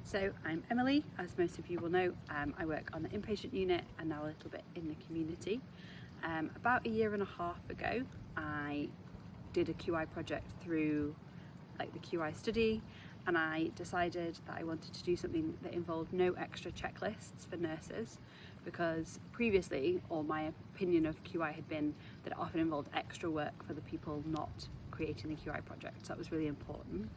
So I'm Emily, as most of you will know. I work on the inpatient unit and now a little bit in the community. About a year and a half ago, I did a QI project through the QI study, and I decided that I wanted to do something that involved no extra checklists for nurses, because previously all my opinion of QI had been that it often involved extra work for the people not creating the QI project, so that was really important.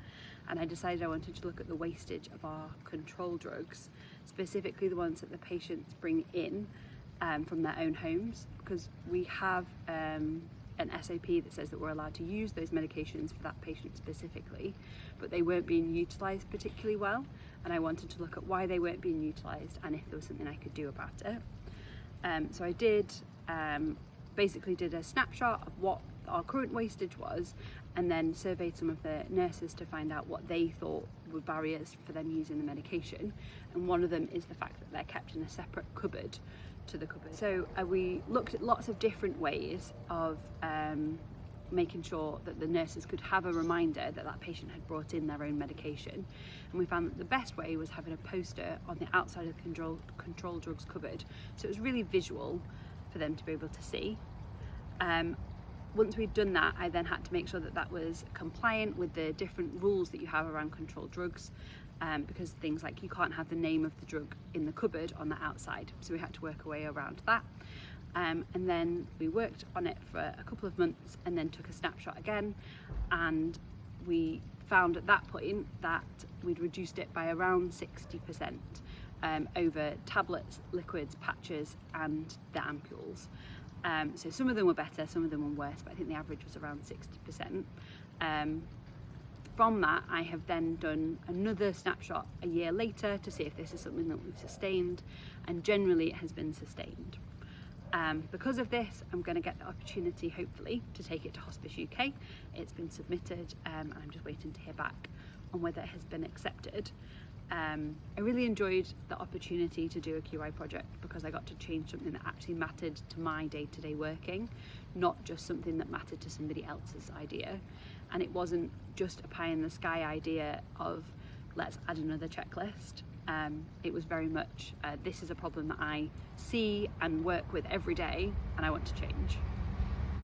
And I decided I wanted to look at the wastage of our control drugs, specifically the ones that the patients bring in from their own homes, because we have an SOP that says that we're allowed to use those medications for that patient specifically, but they weren't being utilised particularly well, and I wanted to look at why they weren't being utilised and if there was something I could do about it. So I did basically did a snapshot of what our current wastage was, and then surveyed some of the nurses to find out what they thought were barriers for them using the medication, and one of them is the fact that they're kept in a separate cupboard to the cupboard. So we looked at lots of different ways of making sure that the nurses could have a reminder that that patient had brought in their own medication, and we found that the best way was having a poster on the outside of the control drugs cupboard, so it was really visual for them to be able to see. Once we'd done that, I then had to make sure that that was compliant with the different rules that you have around controlled drugs, because things like you can't have the name of the drug in the cupboard on the outside, so we had to work our way around that. And then we worked on it for a couple of months and then took a snapshot again, and we found at that point that we'd reduced it by around 60% over tablets, liquids, patches and the ampules. So some of them were better, some of them were worse, but I think the average was around 60%. From that, I have then done another snapshot a year later to see if this is something that we've sustained, and generally it has been sustained. Because of this, I'm going to get the opportunity, hopefully, to take it to Hospice UK. It's been submitted, and I'm just waiting to hear back on whether it has been accepted. I really enjoyed the opportunity to do a QI project because I got to change something that actually mattered to my day-to-day working, not just something that mattered to somebody else's idea. And it wasn't just a pie-in-the-sky idea of let's add another checklist. It was very much this is a problem that I see and work with every day and I want to change.